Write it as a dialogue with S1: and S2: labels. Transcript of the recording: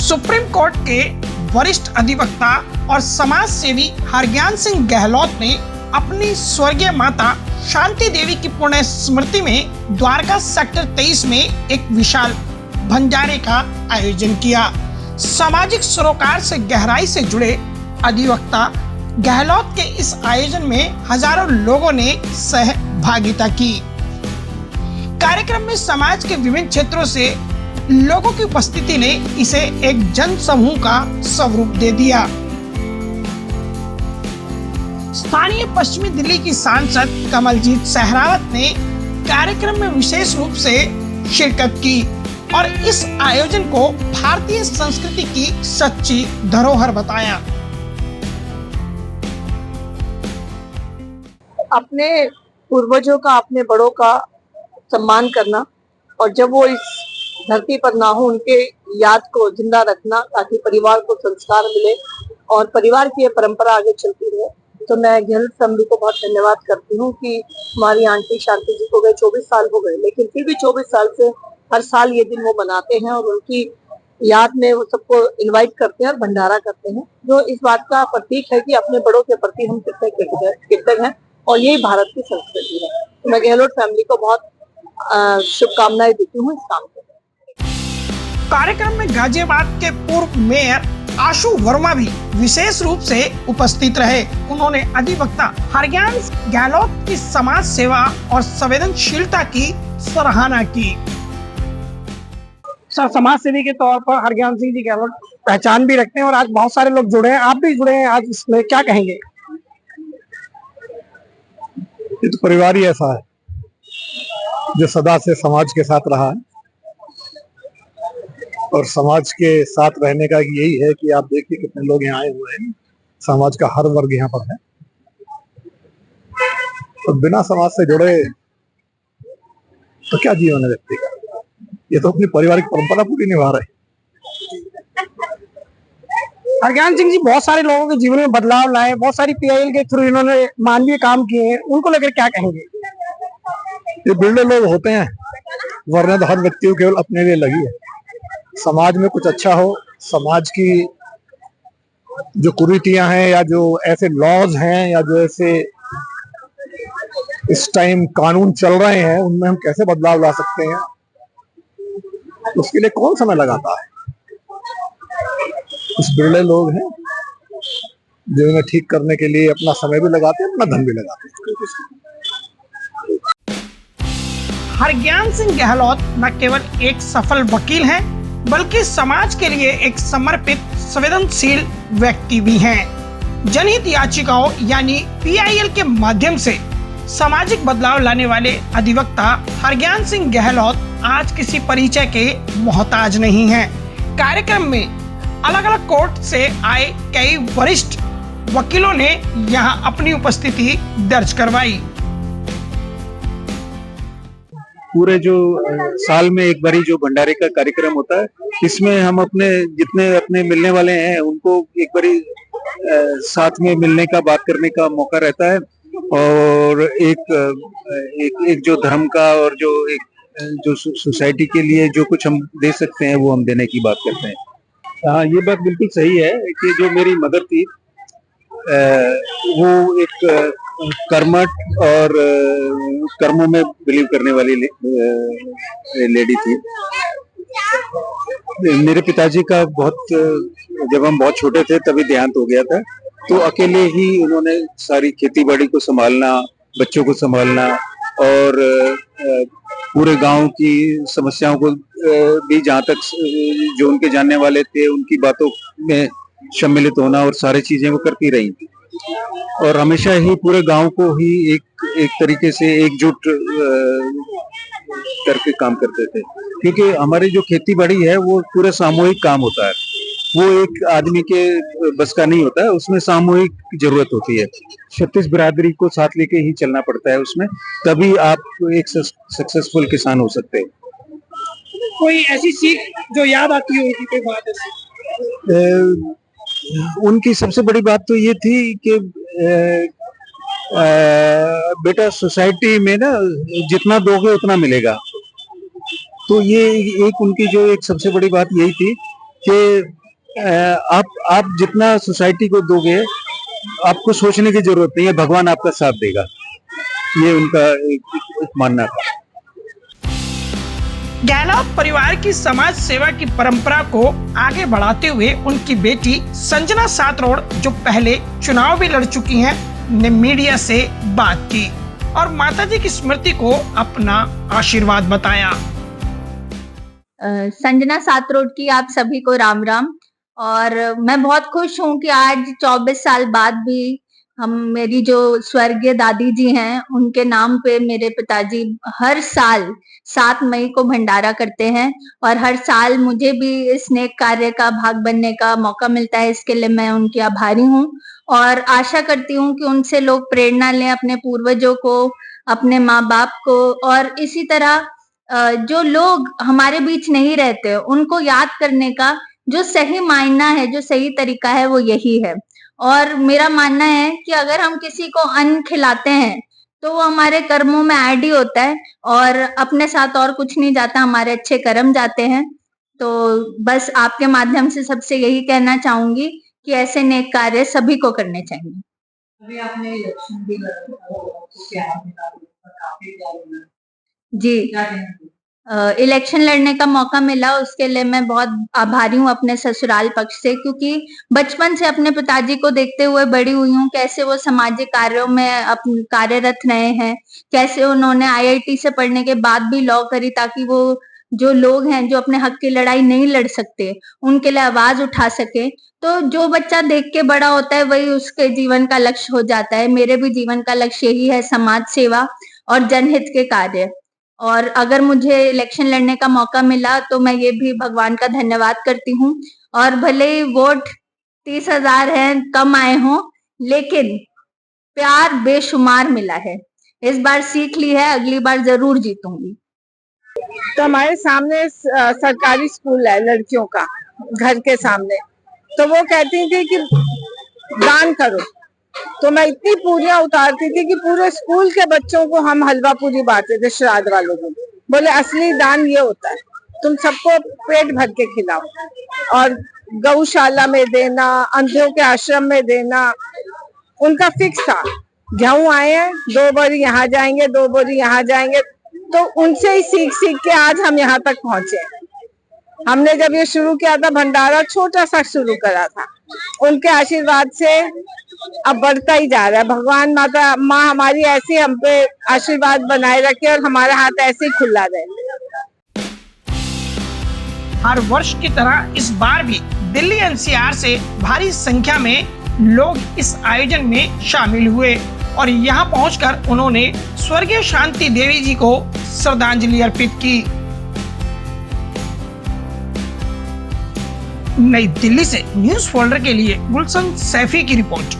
S1: Supreme court के वरिष्ठ अधिवक्ता और समाज सेवी हरज्ञान सिंह गहलोत ने अपनी स्वर्गीय माता शांति देवी की पुण्य स्मृति में द्वारका सेक्टर 23 में एक विशाल भंडारे का आयोजन किया। सामाजिक सरोकार से गहराई से जुड़े अधिवक्ता गहलोत के इस आयोजन में हजारों लोगों ने सहभागिता की। कार्यक्रम में समाज के विभिन्न क्षेत्रों से लोगों की उपस्थिति ने इसे एक जन समूह का स्वरूप दे दिया। स्थानीय पश्चिमी दिल्ली की सांसद कमलजीत सहरावत ने कार्यक्रम में विशेष रूप से शिरकत की और इस आयोजन को भारतीय संस्कृति की सच्ची धरोहर बताया।
S2: अपने पूर्वजों का, अपने बड़ों का सम्मान करना और जब वो इस धरती पर ना हो उनके याद को जिंदा रखना ताकि परिवार को संस्कार मिले और परिवार की ये परंपरा आगे चलती रहे। तो मैं गहलोत फैमिली को बहुत धन्यवाद करती हूँ कि हमारी आंटी शांति जी को गए 24 साल हो गए, लेकिन फिर भी 24 साल से हर साल ये दिन वो मनाते हैं और उनकी याद में वो सबको इनवाइट करते हैं और भंडारा करते हैं, जो इस बात का प्रतीक है कि अपने बड़ों के प्रति हम कितने कृतज्ञ हैं और यही भारत की संस्कृति है। तो मैं गहलोत फैमिली को बहुत शुभकामनाएं देती हूँ इस काम के।
S1: कार्यक्रम में गाजियाबाद के पूर्व मेयर आशु वर्मा भी विशेष रूप से उपस्थित रहे। उन्होंने अधिवक्ता हरज्ञान गहलोत की समाज सेवा और संवेदनशीलता की सराहना की। समाज सेवी के तौर पर हरज्ञान सिंह जी गहलोत पहचान भी रखते हैं और आज बहुत सारे लोग जुड़े हैं, आप भी जुड़े हैं आज, इसमें क्या कहेंगे?
S3: ये तो परिवार ही ऐसा है जो सदा से समाज के साथ रहा है और समाज के साथ रहने का यही है कि आप देखिए कितने लोग यहाँ आए हुए हैं। समाज का हर वर्ग यहाँ पर है तो बिना समाज से जुड़े तो क्या जीवन है व्यक्ति का। ये तो अपनी पारिवारिक परंपरा पूरी निभा रहे।
S1: हरज्ञान सिंह जी बहुत सारे लोगों के जीवन में बदलाव लाए, बहुत सारी पीआईएल के थ्रू इन्होंने मानवीय काम किए हैं, उनको लेकर क्या कहेंगे?
S3: ये बिल्डर लोग होते हैं, वरना तो हर व्यक्ति को केवल अपने लिए लगी है। समाज में कुछ अच्छा हो, समाज की जो कुरीतियां हैं या जो ऐसे लॉज हैं या जो ऐसे इस टाइम कानून चल रहे हैं उनमें हम कैसे बदलाव ला सकते हैं, उसके लिए कौन समय लगाता है। कुछ बिरले लोग हैं जो इन्हें ठीक करने के लिए अपना समय भी लगाते हैं, अपना धन भी लगाते हैं।
S1: हरज्ञान सिंह गहलोत न केवल एक सफल वकील हैं, बल्कि समाज के लिए एक समर्पित संवेदनशील व्यक्ति भी हैं। जनहित याचिकाओं यानी पीआईएल के माध्यम से सामाजिक बदलाव लाने वाले अधिवक्ता हरज्ञान सिंह गहलोत आज किसी परिचय के मोहताज नहीं हैं। कार्यक्रम में अलग अलग कोर्ट से आए कई वरिष्ठ वकीलों ने यहां अपनी उपस्थिति दर्ज करवाई।
S4: पूरे जो साल में एक बारी जो भंडारे का कार्यक्रम होता है, इसमें हम अपने जितने अपने मिलने वाले हैं उनको एक बारी साथ में मिलने का, बात करने का मौका रहता है और एक जो धर्म का और जो सोसाइटी के लिए जो कुछ हम दे सकते हैं वो हम देने की बात करते हैं। हाँ, ये बात बिल्कुल सही है कि जो मेरी मदर थी वो एक कर्मठ और कर्मों में बिलीव करने वाली लेडी थी। मेरे पिताजी का जब हम बहुत छोटे थे तभी देहांत हो गया था, तो अकेले ही उन्होंने सारी खेती बाड़ी को संभालना, बच्चों को संभालना और पूरे गांव की समस्याओं को भी जहाँ तक जो उनके जानने वाले थे उनकी बातों में सम्मिलित होना और सारी चीजें वो करती रही और हमेशा ही पूरे गांव को ही एक तरीके से एकजुट करके काम करते थे, क्योंकि हमारी जो खेती बाड़ी है वो पूरा सामूहिक काम होता है, वो एक आदमी के बस का नहीं होता है, उसमें सामूहिक जरूरत होती है। 36 बिरादरी को साथ लेके ही चलना पड़ता है उसमें, तभी आप एक सक्सेसफुल किसान हो सकते हैं।
S1: कोई ऐसी सीख जो याद आती हो कोई बात ऐसी?
S4: उनकी सबसे बड़ी बात तो ये थी कि बेटा सोसाइटी में ना जितना दोगे उतना मिलेगा। तो ये एक उनकी जो एक सबसे बड़ी बात यही थी कि आप जितना सोसाइटी को दोगे, आपको सोचने की जरूरत नहीं है, भगवान आपका साथ देगा। ये उनका एक मानना था।
S1: गहलोत परिवार की समाज सेवा की परंपरा को आगे बढ़ाते हुए उनकी बेटी संजना सातरोड़, जो पहले चुनाव भी लड़ चुकी हैं, ने मीडिया से बात की और माताजी की स्मृति को अपना आशीर्वाद बताया।
S5: संजना सातरोड़ की आप सभी को राम राम। और मैं बहुत खुश हूँ कि आज 24 साल बाद भी मेरी जो स्वर्गीय दादी जी हैं, उनके नाम पे मेरे पिताजी हर साल 7 मई को भंडारा करते हैं और हर साल मुझे भी इस नेक कार्य का भाग बनने का मौका मिलता है। इसके लिए मैं उनकी आभारी हूँ और आशा करती हूँ कि उनसे लोग प्रेरणा लें, अपने पूर्वजों को, अपने माँ बाप को, और इसी तरह जो लोग हमारे बीच नहीं रहते उनको याद करने का जो सही मायना है, जो सही तरीका है, वो यही है। और मेरा मानना है कि अगर हम किसी को अन्न खिलाते हैं तो वो हमारे कर्मों में ऐड ही होता है और अपने साथ और कुछ नहीं जाता, हमारे अच्छे कर्म जाते हैं। तो बस आपके माध्यम से सबसे यही कहना चाहूंगी कि ऐसे नेक कार्य सभी को करने चाहिए।
S2: अभी आपने इलेक्शन भी
S5: जी, इलेक्शन लड़ने का मौका मिला, उसके लिए मैं बहुत आभारी हूँ अपने ससुराल पक्ष से, क्योंकि बचपन से अपने पिताजी को देखते हुए बड़ी हुई हूँ, कैसे वो सामाजिक कार्यों में कार्यरत रहे हैं, कैसे उन्होंने आईआईटी से पढ़ने के बाद भी लॉ करी ताकि वो जो लोग हैं जो अपने हक की लड़ाई नहीं लड़ सकते उनके लिए आवाज उठा सके। तो जो बच्चा देख के बड़ा होता है वही उसके जीवन का लक्ष्य हो जाता है। मेरे भी जीवन का लक्ष्य यही है, समाज सेवा और जनहित के कार्य। और अगर मुझे इलेक्शन लड़ने का मौका मिला तो मैं ये भी भगवान का धन्यवाद करती हूँ। और भले ही वोट 30,000 हैं, कम आए हों, लेकिन प्यार बेशुमार मिला है। इस बार सीख ली है, अगली बार जरूर जीतूंगी।
S2: तो हमारे सामने सरकारी स्कूल है लड़कियों का, घर के सामने, तो वो कहती थी कि दान करो, तो मैं इतनी पूरियां उतारती थी कि पूरे स्कूल के बच्चों को हम हलवा पूरी बांटते थे, श्राद्ध वालों को। बोले असली दान ये होता है, तुम सबको पेट भर के खिलाओ और गौशाला में देना, अंधों के आश्रम में देना। उनका फिक्स था, गेहूं आए हैं 2 बोरी यहाँ जाएंगे, 2 बोरी यहाँ जाएंगे। तो उनसे ही सीख सीख के आज हम यहाँ तक पहुंचे। हमने जब ये शुरू किया था भंडारा, छोटा सा शुरू करा था, उनके आशीर्वाद से अब बढ़ता ही जा रहा है। भगवान माँ हमारी ऐसी हम पे आशीर्वाद बनाए रखे और हमारा हाथ ऐसे ही खुला रहे।
S1: हर वर्ष की तरह इस बार भी दिल्ली एनसीआर से भारी संख्या में लोग इस आयोजन में शामिल हुए और यहाँ पहुंचकर उन्होंने स्वर्गीय शांति देवी जी को श्रद्धांजलि अर्पित की। नई दिल्ली से न्यूज़ फोल्डर के लिए गुलशन सैफी की रिपोर्ट।